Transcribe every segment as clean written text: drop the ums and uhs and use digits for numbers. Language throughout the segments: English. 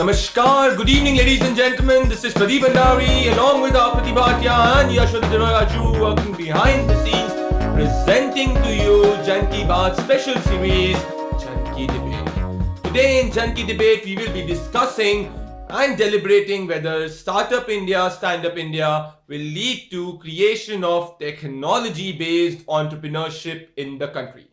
Namaskar, good evening ladies and gentlemen, this is Pradeep Bhandari along with Akriti Bhatia and Yashwadharaju working behind the scenes presenting to you Jann Ki Debate special series Jann Ki Debate. Today in Jann Ki Debate we will be discussing and deliberating whether Startup India, Stand Up India will lead to creation of technology based entrepreneurship in the country.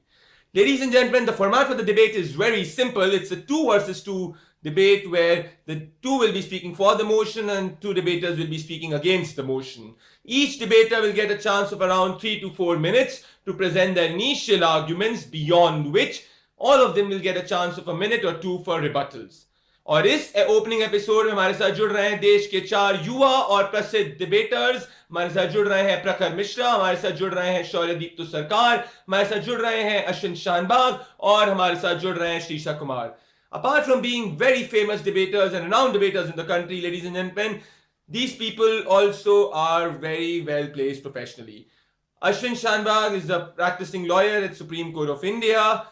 Ladies and gentlemen, the format for the debate is very simple. It's a 2 versus 2 debate where the two will be speaking for the motion and two debaters will be speaking against the motion. Each debater will get a chance of around 3 to 4 minutes to present their initial arguments, beyond which all of them will get a chance of a minute or two for rebuttals. और इस opening episode में हमारे साथ जुड़ रहे हैं देश के 4 युवा और प्रसिद्ध डिबेटर्स. हमारे साथ जुड़ रहे हैं प्रखर मिश्रा, हमारे साथ जुड़ रहे हैं शौर्यदीप सरकार, हमारे साथ जुड़ रहे हैं अश्विन शानबा और हमारे साथ जुड़ रहे हैं Shri Kumar. Apart from being very famous debaters and renowned debaters in the country, ladies and gentlemen, these people also are very well placed professionally. Ashton Chamba is a practicing lawyer at Supreme Court of India.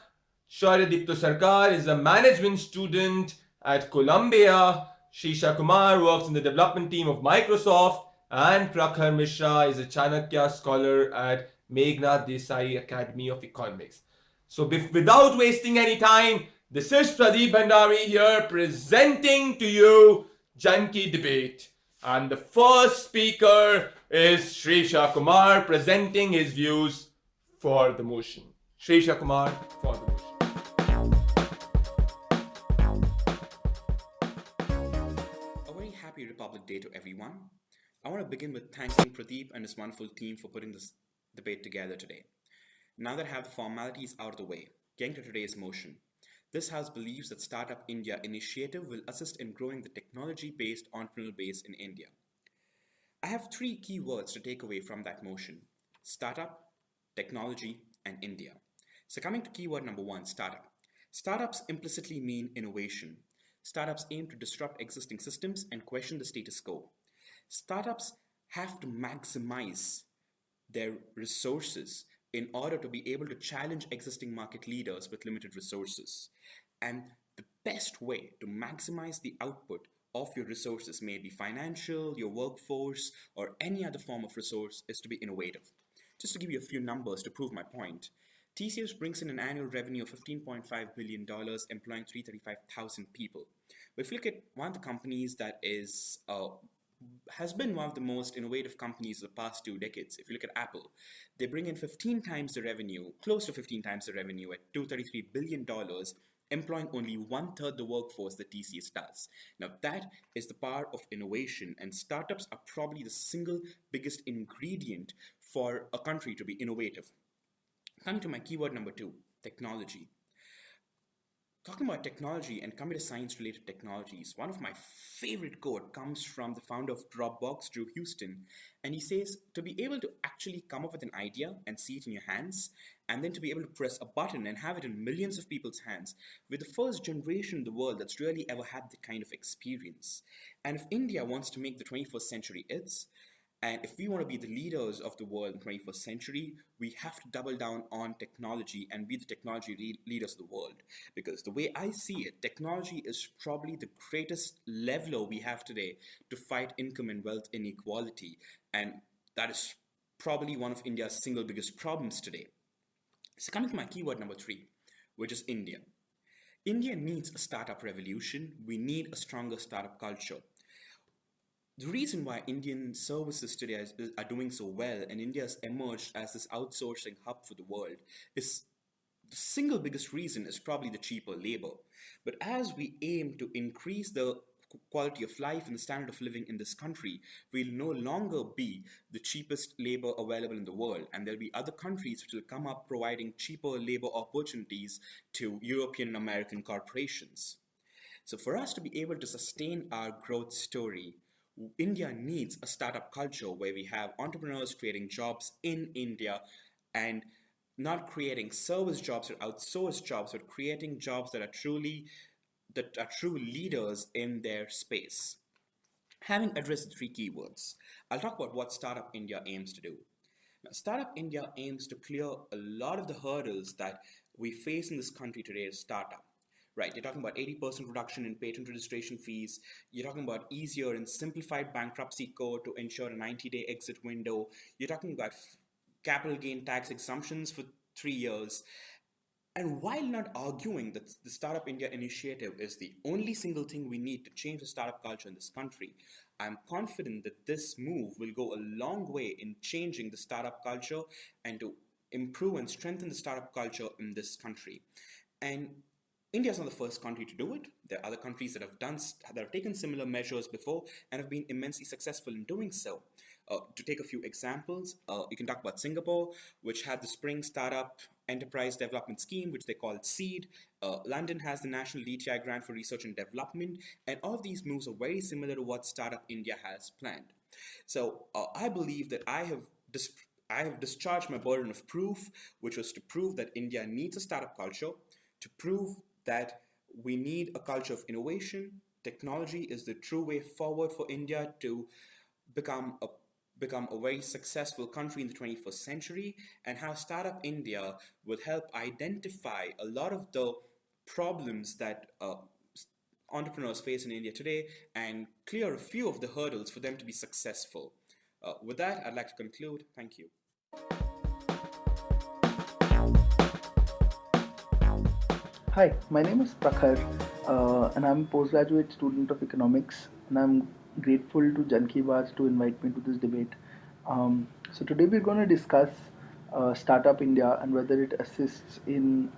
Shauryadip Sarkar is a management student at Columbia. Shri Kumar works in the development team of Microsoft, and Prakhar Mishra is a Chanakya scholar at Meghnad Desai Academy of Economics. So without wasting any time, this is Pradeep Bhandari here presenting to you Jann Ki Debate. And the first speaker is Shri Kumar presenting his views for the motion. Shri Kumar for the motion. Happy Republic Day to everyone. I want to begin with thanking Pradeep and his wonderful team for putting this debate together today. Now that I have the formalities out of the way, getting to today's motion. This House believes that Startup India initiative will assist in growing the technology-based entrepreneurial base in India. I have 3 key words to take away from that motion: startup, technology, and India. So coming to keyword number 1, startup. Startups implicitly mean innovation. Startups aim to disrupt existing systems and question the status quo. Startups have to maximize their resources in order to be able to challenge existing market leaders with limited resources. And the best way to maximize the output of your resources, may it be financial, your workforce, or any other form of resource, is to be innovative. Just to give you a few numbers to prove my point, TCS brings in an annual revenue of $15.5 billion, employing 335,000 people. But if you look at one of the companies that has been one of the most innovative companies of the past 2 decades, if you look at Apple, they bring in 15 times the revenue, close to 15 times the revenue at $233 billion, employing only 1/3 the workforce that TCS does. Now that is the power of innovation, and startups are probably the single biggest ingredient for a country to be innovative. Coming to my keyword number 2, technology. Talking about technology and coming to science-related technologies, one of my favorite quote comes from the founder of Dropbox, Drew Houston, and he says, to be able to actually come up with an idea and see it in your hands, and then to be able to press a button and have it in millions of people's hands, we're the first generation in the world that's really ever had that kind of experience. And if India wants to make the 21st century its, and if we want to be the leaders of the world in the 21st century, we have to double down on technology and be the technology leaders of the world. Because the way I see it, technology is probably the greatest leveler we have today to fight income and wealth inequality. And that is probably one of India's single biggest problems today. So coming to my keyword number 3, which is India. India needs a startup revolution. We need a stronger startup culture. The reason why Indian services today are doing so well and India has emerged as this outsourcing hub for the world is the single biggest reason is probably the cheaper labor. But as we aim to increase the quality of life and the standard of living in this country, we'll no longer be the cheapest labor available in the world, and there'll be other countries which will come up providing cheaper labor opportunities to European and American corporations. So for us to be able to sustain our growth story, India needs a startup culture where we have entrepreneurs creating jobs in India and not creating service jobs or outsourced jobs, but creating jobs that are true leaders in their space. Having addressed the 3 keywords, I'll talk about what Startup India aims to do. Now, Startup India aims to clear a lot of the hurdles that we face in this country today as startup. right? You're talking about 80% reduction in patent registration fees. You're talking about easier and simplified bankruptcy code to ensure a 90-day exit window. You're talking about capital gain tax exemptions for 3 years. And while not arguing that the Startup India initiative is the only single thing we need to change the startup culture in this country, I'm confident that this move will go a long way in changing the startup culture and to improve and strengthen the startup culture in this country. And India is not the first country to do it. There are other countries that have taken similar measures before and have been immensely successful in doing so. To take a few examples, you can talk about Singapore, which had the Spring Startup Enterprise Development Scheme, which they called SEED. London has the National DTI Grant for Research and Development, and all of these moves are very similar to what Startup India has planned. So I believe that I have discharged my burden of proof, which was to prove that India needs a startup culture, to prove that we need a culture of innovation. Technology is the true way forward for India to become a very successful country in the 21st century, and how Startup India will help identify a lot of the problems that entrepreneurs face in India today and clear a few of the hurdles for them to be successful. With that, I'd like to conclude. Thank you. Hi, my name is Prakhar, and I'm a postgraduate student of economics, and I'm grateful to Jann Ki Debate to invite me to this debate. So today we're going to discuss Startup India and whether it assists in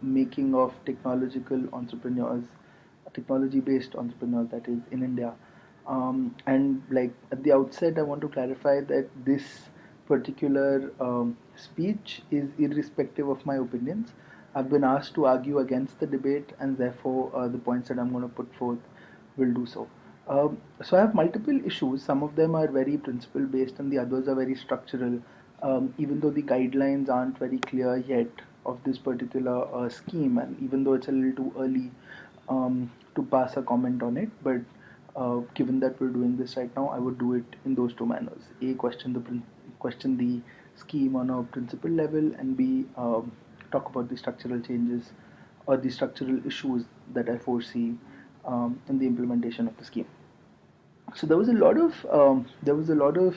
making of technological entrepreneurs, technology-based entrepreneurs, that is, in India. And like at the outset, I want to clarify that this particular speech is irrespective of my opinions. I've been asked to argue against the debate, and therefore the points that I'm going to put forth will do so. So I have multiple issues. Some of them are very principle based, and the others are very structural. Even though the guidelines aren't very clear yet of this particular scheme, and even though it's a little too early to pass a comment on it, but given that we're doing this right now, I would do it in those two manners: A, question the scheme on a principle level, and B, talk about the structural changes or the structural issues that I foresee in the implementation of the scheme. So there was a lot of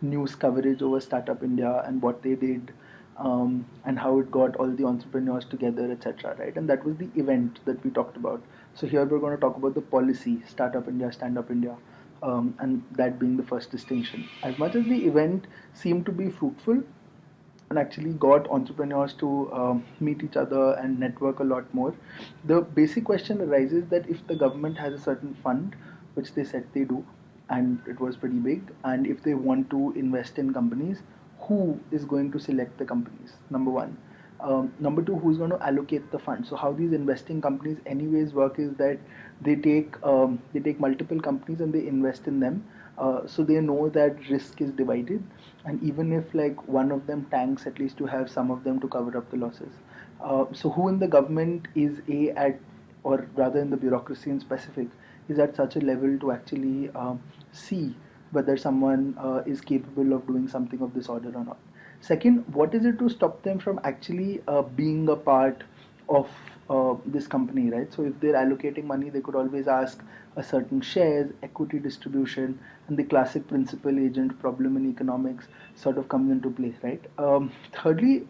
news coverage over Startup India and what they did, and how it got all the entrepreneurs together, etc. Right, and that was the event that we talked about. So here we're going to talk about the policy: Startup India, Stand Up India, and that being the first distinction. As much as the event seemed to be fruitful and actually got entrepreneurs to meet each other and network a lot more, the basic question arises that if the government has a certain fund, which they said they do, and it was pretty big, and if they want to invest in companies, who is going to select the companies? Number one. Number two, who's going to allocate the funds? So how these investing companies anyways work is that they take multiple companies and they invest in them, so they know that risk is divided, and even if like one of them tanks, at least to have some of them to cover up the losses. So who in the government is or rather in the bureaucracy in specific, is at such a level to actually see whether someone is capable of doing something of this order or not. Second, what is it to stop them from actually being a part of this company, right? So if they're allocating money, they could always ask a certain shares, equity distribution, and the classic principal agent problem in economics sort of comes into place, right? Thirdly,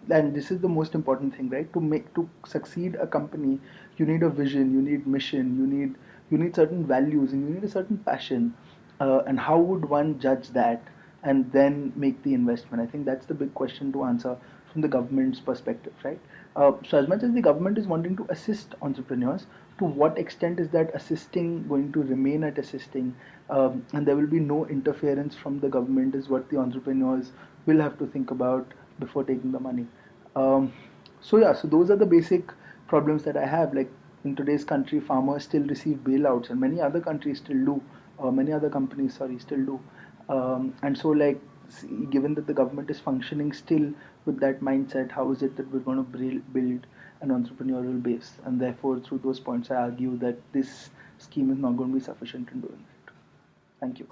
and this is the most important thing, right? To succeed a company, you need a vision, you need mission, you need certain values, and you need a certain passion. And how would one judge that and then make the investment? I think that's the big question to answer from the government's perspective, right? So as much as the government is wanting to assist entrepreneurs, to what extent is that assisting going to remain at assisting, and there will be no interference from the government, is what the entrepreneurs will have to think about before taking the money. So those are the basic problems that I have. Like in today's country, farmers still receive bailouts, and many other countries still do. Many other companies, still do. And so, like, given that the government is functioning still with that mindset, how is it that we're going to build an entrepreneurial base? And therefore, through those points, I argue that this scheme is not going to be sufficient in doing it. Thank you.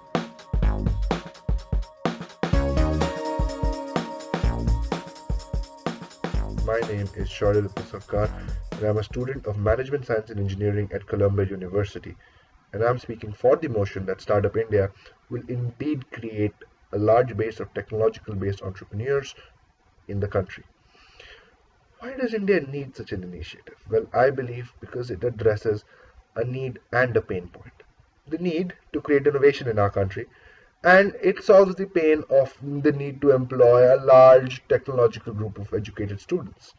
My name is Shri Sharda. and I'm a student of Management Science and Engineering at Columbia University. And I'm speaking for the motion that Startup India will indeed create a large base of technological based entrepreneurs in the country. Why does India need such an initiative? Well, I believe because it addresses a need and a pain point. The need to create innovation in our country, and it solves the pain of the need to employ a large technological group of educated students.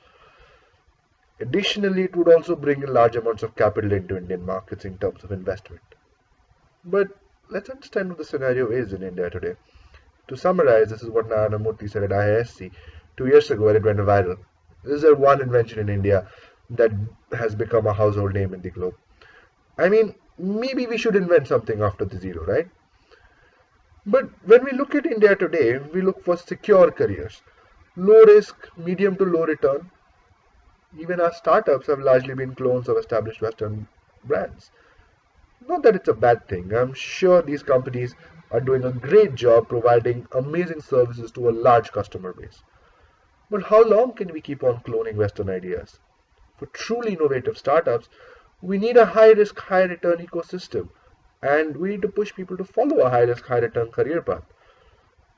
Additionally, it would also bring in large amounts of capital into Indian markets in terms of investment. But let's understand what the scenario is in India today. To summarize, this is what Narayana Murthy said at IISc 2 years ago when it went viral. This is one invention in India that has become a household name in the globe. I mean, maybe we should invent something after the zero, right? But when we look at India today, we look for secure careers, low risk, medium to low return. Even our startups have largely been clones of established Western brands. Not that it's a bad thing. I'm sure these companies are doing a great job providing amazing services to a large customer base. But how long can we keep on cloning Western ideas? For truly innovative startups, we need a high risk, high return ecosystem, and we need to push people to follow a high risk, high return career path.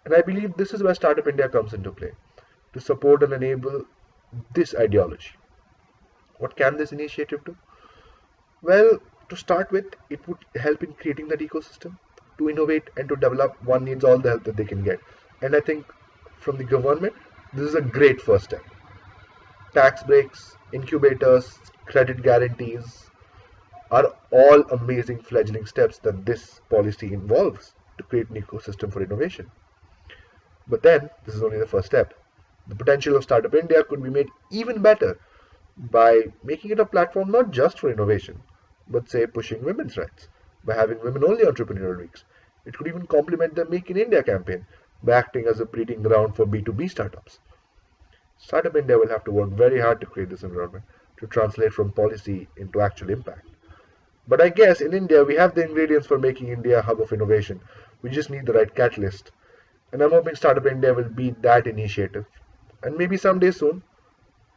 And I believe this is where Startup India comes into play to support and enable this ideology. What can this initiative do? Well, to start with, it would help in creating that ecosystem. To innovate and to develop, one needs all the help that they can get. And I think from the government, this is a great first step. Tax breaks, incubators, credit guarantees are all amazing fledgling steps that this policy involves to create an ecosystem for innovation. But then, this is only the first step. The potential of Startup India could be made even better by making it a platform not just for innovation, but say pushing women's rights, by having women-only entrepreneurial weeks. It could even complement the Make in India campaign by acting as a breeding ground for B2B startups. Startup India will have to work very hard to create this environment, to translate from policy into actual impact. But I guess in India we have the ingredients for making India a hub of innovation. We just need the right catalyst. And I'm hoping Startup India will be that initiative. And maybe someday soon,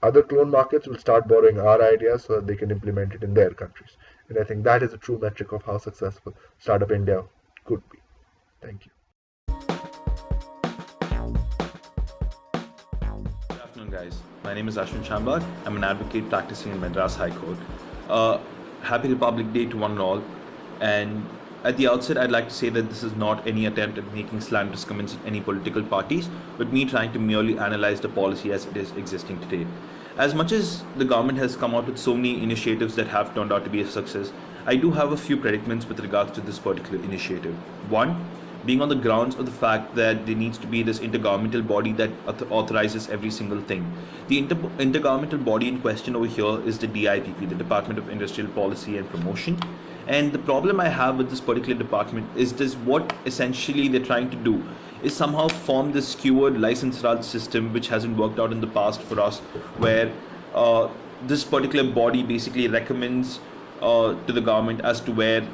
other clone markets will start borrowing our ideas so that they can implement it in their countries. And I think that is a true metric of how successful Startup India could be. Thank you. Good afternoon, guys. My name is Ashton Chamba. I'm an advocate practicing in Madras High Court. Happy Republic Day to one and all. And at the outset, I'd like to say that this is not any attempt at making slanderous comments at any political parties, but me trying to merely analyze the policy as it is existing today. As much as the government has come out with so many initiatives that have turned out to be a success, I do have a few predicaments with regards to this particular initiative. One, being on the grounds of the fact that there needs to be this intergovernmental body that authorizes every single thing. The intergovernmental body in question over here is the DIPP, the Department of Industrial Policy and Promotion. And the problem I have with this particular department is this: what essentially they're trying to do is somehow form this skewered license Raj system, which hasn't worked out in the past for us, where this particular body basically recommends to the government as to where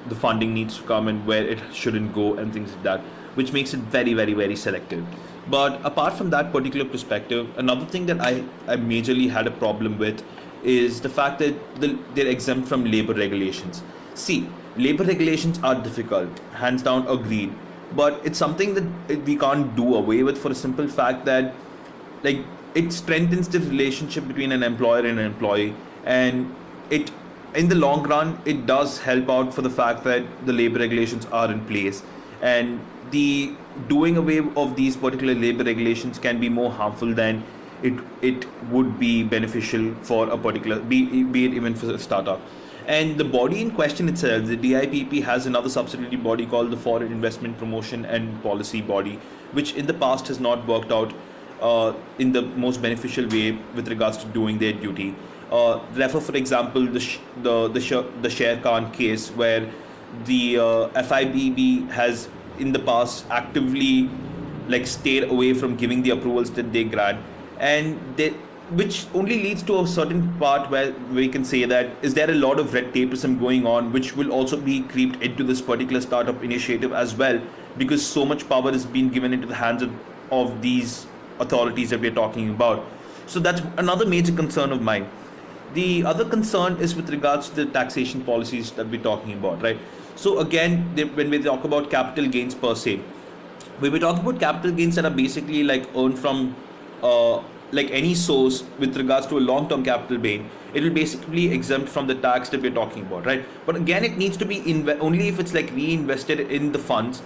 the funding needs to come and where it shouldn't go and things like that, which makes it very, very, very selective. But apart from that particular perspective, another thing that I majorly had a problem with is the fact that they're exempt from labor regulations. See, labor regulations are difficult, hands down agreed, but it's something that we can't do away with for a simple fact that, like, it strengthens the relationship between an employer and an employee, and it, in the long run, it does help out for the fact that the labor regulations are in place, and the doing away of these particular labor regulations can be more harmful than it would be beneficial for a particular, be it even for a startup. And the body in question itself, the DIPP, has another subsidiary body called the Foreign Investment Promotion and Policy Body, which in the past has not worked out in the most beneficial way with regards to doing their duty. Refer, for example, the Sher Khan case, where the FIBB has in the past actively stayed away from giving the approvals that they grant, and which only leads to a certain part where we can say that is there a lot of red tapeism going on, which will also be creeped into this particular startup initiative as well, because so much power is being given into the hands of these authorities that we're talking about. So that's another major concern of mine. The other concern is with regards to the taxation policies that we're talking about, right? So again, when we talk about capital gains per se, when we talk about capital gains that are basically like earned from like any source with regards to a long-term capital gain, it will basically exempt from the tax that we're talking about, right? But again, it needs to be only if it's like reinvested in the funds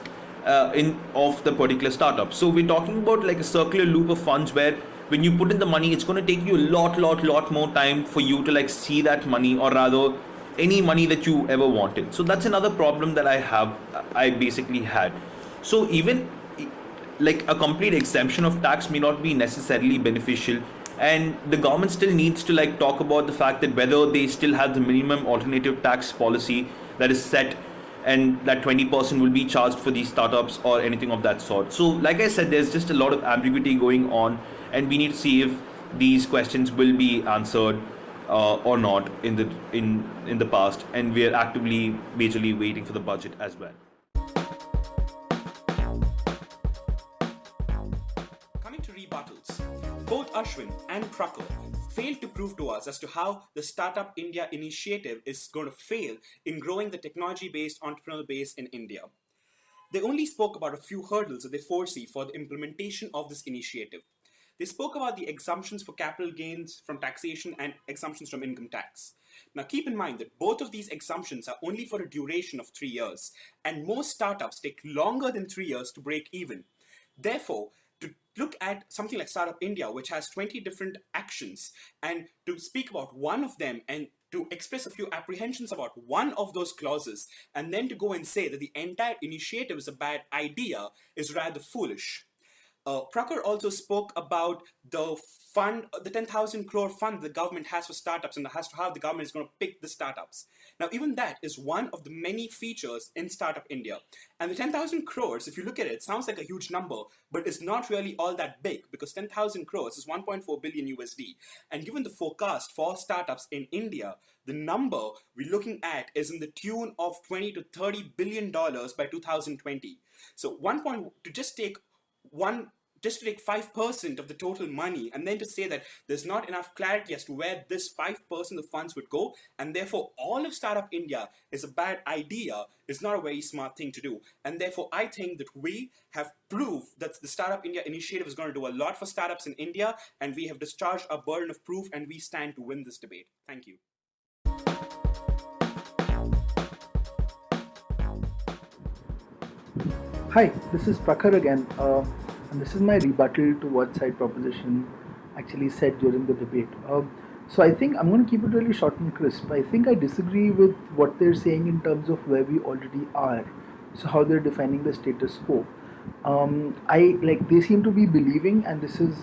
in of the particular startup. So we're talking about like a circular loop of funds where when you put in the money, it's going to take you a lot more time for you to like see that money, or rather any money that you ever wanted. So that's another problem that I basically had. So even like a complete exemption of tax may not be necessarily beneficial, and the government still needs to like talk about the fact that whether they still have the minimum alternative tax policy that is set, and that 20% will be charged for these startups or anything of that sort. So like I said, there's just a lot of ambiguity going on, and we need to see if these questions will be answered or not in the past, and we are actively majorly waiting for the budget as well. Coming to rebuttals, both Ashwin and Prakhar failed to prove to us as to how the Startup India initiative is going to fail in growing the technology-based entrepreneurial base in India. They only spoke about a few hurdles that they foresee for the implementation of this initiative. They spoke about the exemptions for capital gains from taxation and exemptions from income tax. Now keep in mind that both of these exemptions are only for a duration of 3 years, and most startups take longer than 3 years to break even. Therefore, to look at something like Startup India, which has 20 different actions, and to speak about one of them and to express a few apprehensions about one of those clauses, and then to go and say that the entire initiative is a bad idea is rather foolish. Prakhar also spoke about the fund, the 10,000 crore fund the government has for startups, and has to how the government is going to pick the startups. Now, even that is one of the many features in Startup India. And the 10,000 crores, if you look at it, it sounds like a huge number, but it's not really all that big, because 10,000 crores is 1.4 billion USD. And given the forecast for startups in India, the number we're looking at is in the tune of $20 to $30 billion by 2020. So to just take 5% of the total money, and then to say that there's not enough clarity as to where this 5% of funds would go, and therefore all of Startup India is a bad idea, is not a very smart thing to do. And therefore I think that we have proved that the Startup India initiative is going to do a lot for startups in India, and we have discharged our burden of proof, and we stand to win this debate. Thank you. Hi, this is Prakhar again, and this is my rebuttal to what side proposition actually said during the debate. So I think I'm going to keep it really short and crisp. I think I disagree with what they're saying in terms of where we already are, so how they're defining the status quo. They seem to be believing, and this is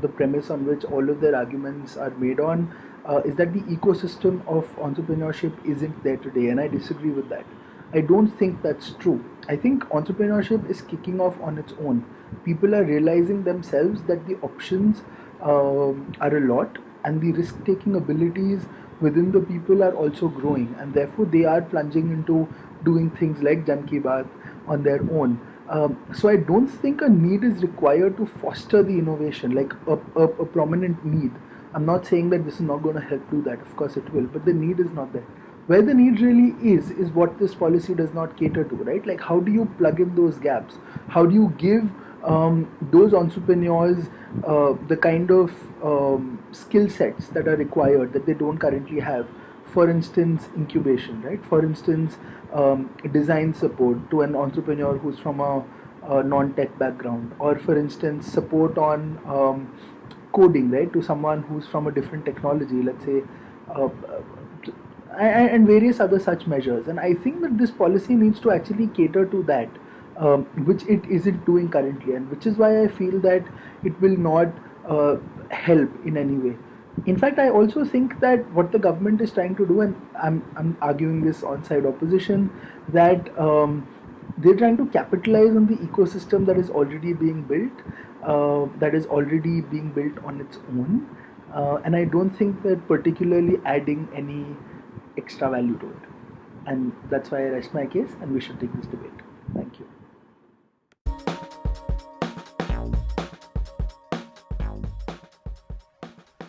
the premise on which all of their arguments are made on, is that the ecosystem of entrepreneurship isn't there today, and I disagree with that. I don't think that's true. I think entrepreneurship is kicking off on its own. People are realizing themselves that the options are a lot, and the risk-taking abilities within the people are also growing, and therefore they are plunging into doing things like Jann Ki Debate on their own. So I don't think a need is required to foster the innovation, like a prominent need. I'm not saying that this is not going to help do that. Of course it will, but the need is not there. Where the need really is what this policy does not cater to, right? Like, how do you plug in those gaps? How do you give those entrepreneurs the kind of skill sets that are required that they don't currently have? For instance, incubation, right? For instance, design support to an entrepreneur who's from a non-tech background, or for instance, support on coding, right, to someone who's from a different technology, let's say, and various other such measures. And I think that this policy needs to actually cater to that, which it isn't doing currently, and which is why I feel that it will not help in any way. In fact, I also think that what the government is trying to do, and I'm arguing this on side opposition, that they're trying to capitalize on the ecosystem that is already being built, on its own, and I don't think that particularly adding any extra value to it. And that's why I rest my case, and we should take this debate. Thank you.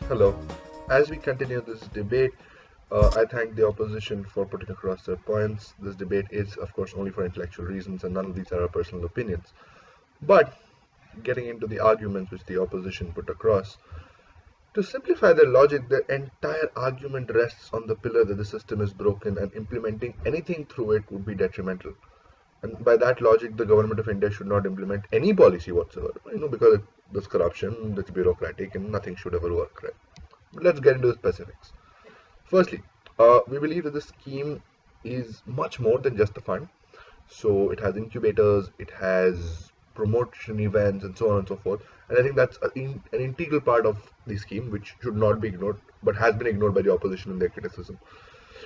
Hello, as we continue this debate, I thank the opposition for putting across their points. This debate is, of course, only for intellectual reasons, and none of these are our personal opinions. But getting into the arguments which the opposition put across, to simplify their logic, their entire argument rests on the pillar that the system is broken and implementing anything through it would be detrimental. And by that logic, the government of India should not implement any policy whatsoever, because there's corruption, it's bureaucratic, and nothing should ever work, right? But let's get into the specifics. Firstly, we believe that the scheme is much more than just the fund. So it has incubators, it has promotion events, and so on and so forth. And I think that's an integral part of the scheme, which should not be ignored, but has been ignored by the opposition in their criticism.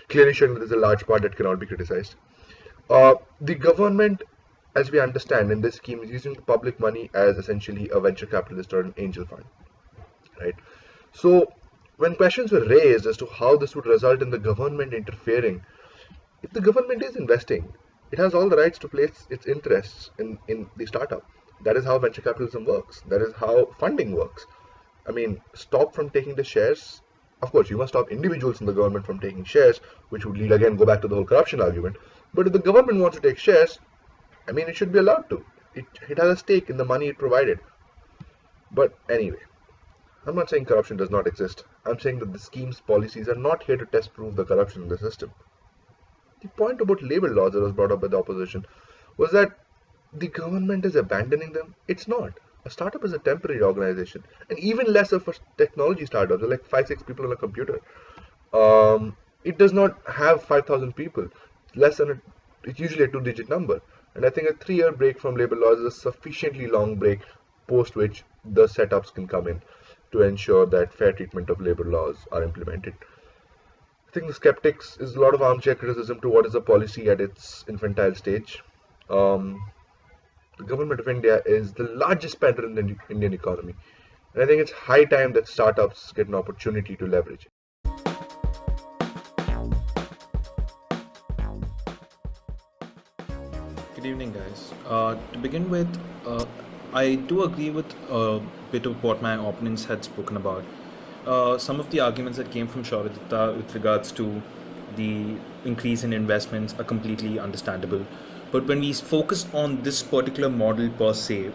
Clearly showing that there's a large part that cannot be criticized. The government, as we understand in this scheme, is using the public money as essentially a venture capitalist or an angel fund, right? So when questions were raised as to how this would result in the government interfering, if the government is investing, it has all the rights to place its interests in the startup. That is how venture capitalism works. That is how funding works. I mean, stop from taking the shares. Of course, you must stop individuals in the government from taking shares, which would lead again, go back to the whole corruption argument. But if the government wants to take shares, I mean, it should be allowed to. It has a stake in the money it provided. But anyway, I'm not saying corruption does not exist. I'm saying that the scheme's policies are not here to test prove the corruption in the system. The point about labor laws that was brought up by the opposition was that the government is abandoning them. It's not. A startup is a temporary organization, and even lesser for technology startups, like 5-6 people on a computer. It does not have 5,000 people. It's usually a 2-digit number. And I think a 3-year break from labor laws is a sufficiently long break, post which the setups can come in to ensure that fair treatment of labor laws are implemented. I think the skeptics is a lot of armchair criticism to what is a policy at its infantile stage. The government of India is the largest spender in the Indian economy, and I think it's high time that startups get an opportunity to leverage it. Good evening, guys. To begin with, I do agree with a bit of what my opponents had spoken about. Some of the arguments that came from Sharda with regards to the increase in investments are completely understandable. But when we focus on this particular model per se,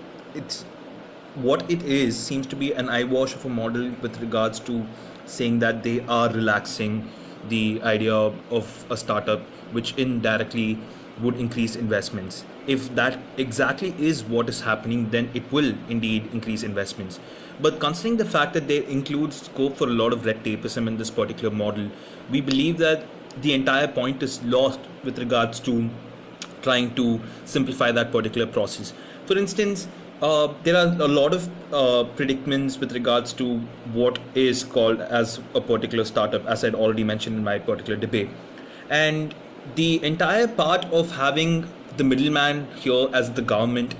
what it is seems to be an eyewash of a model with regards to saying that they are relaxing the idea of a startup, which indirectly would increase investments. If that exactly is what is happening, then it will indeed increase investments. But considering the fact that there includes scope for a lot of red tapeism in this particular model, we believe that the entire point is lost with regards to trying to simplify that particular process. For instance, there are a lot of predicaments with regards to what is called as a particular startup, as I'd already mentioned in my particular debate. And the entire part of having the middleman here as the government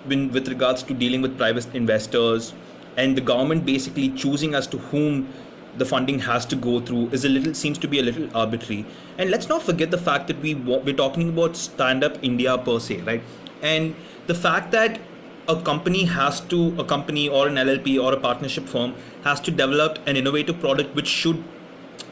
with regards to dealing with private investors, and the government basically choosing as to whom the funding has to go through seems to be a little arbitrary. And let's not forget the fact that we're talking about stand-up India per se, right? And the fact that a company or an LLP or a partnership firm has to develop an innovative product which should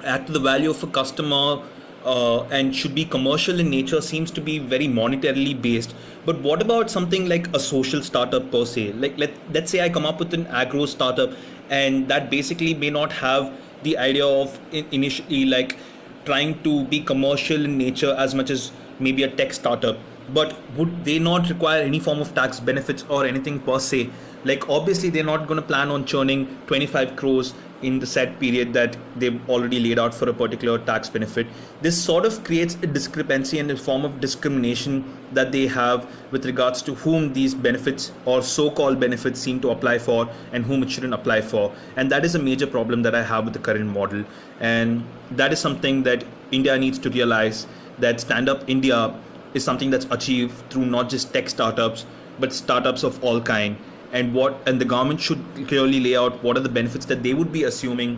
add to the value of a customer and should be commercial in nature seems to be very monetarily based. But what about something like a social startup per se? Like let's say I come up with an agro startup, and that basically may not have the idea of initially like trying to be commercial in nature as much as maybe a tech startup. But would they not require any form of tax benefits or anything per se? Like obviously they're not going to plan on churning 25 crores in the set period that they've already laid out for a particular tax benefit. This sort of creates a discrepancy and a form of discrimination that they have with regards to whom these benefits or so-called benefits seem to apply for and whom it shouldn't apply for. And that is a major problem that I have with the current model. And that is something that India needs to realize, that stand-up India is something that's achieved through not just tech startups, but startups of all kind. And the government should clearly lay out what are the benefits that they would be assuming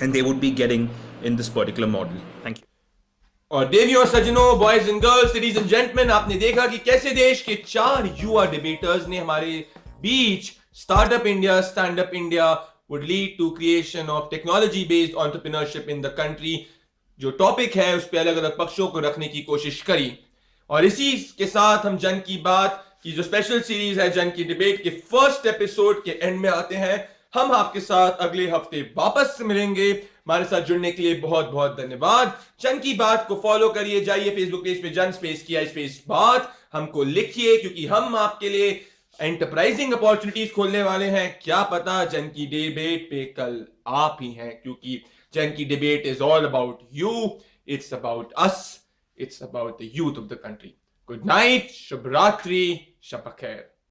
and they would be getting in this particular model. Thank you. और देवियों और सज्जनों, boys and girls, ladies and gentleman, आपने देखा कि कैसे देश के 4 युवा डिबेटर्स ने हमारे बीच startup India, stand up India would lead to creation of technology based entrepreneurship in the country. जो टॉपिक है उस पर अलग अलग पक्षों को रखने की कोशिश करी, और इसी के साथ हम जन की बात की जो स्पेशल सीरीज है जन की डिबेट के फर्स्ट एपिसोड के एंड में आते हैं। हम आपके साथ अगले हफ्ते वापस मिलेंगे। हमारे साथ जुड़ने के लिए बहुत बहुत धन्यवाद। जन की बात को फॉलो करिए, जाइए फेसबुक पेज पे जन स्पेस किया स्पेस बात, हमको लिखिए, क्योंकि हम आपके लिए एंटरप्राइजिंग अपॉर्चुनिटीज खोलने वाले हैं। क्या पता जन की डिबेट पे कल आप ही हैं, क्योंकि जन की debate is all about you, it's about us, it's about the youth of the country. Good night, Shubh Ratri, Shab Khair.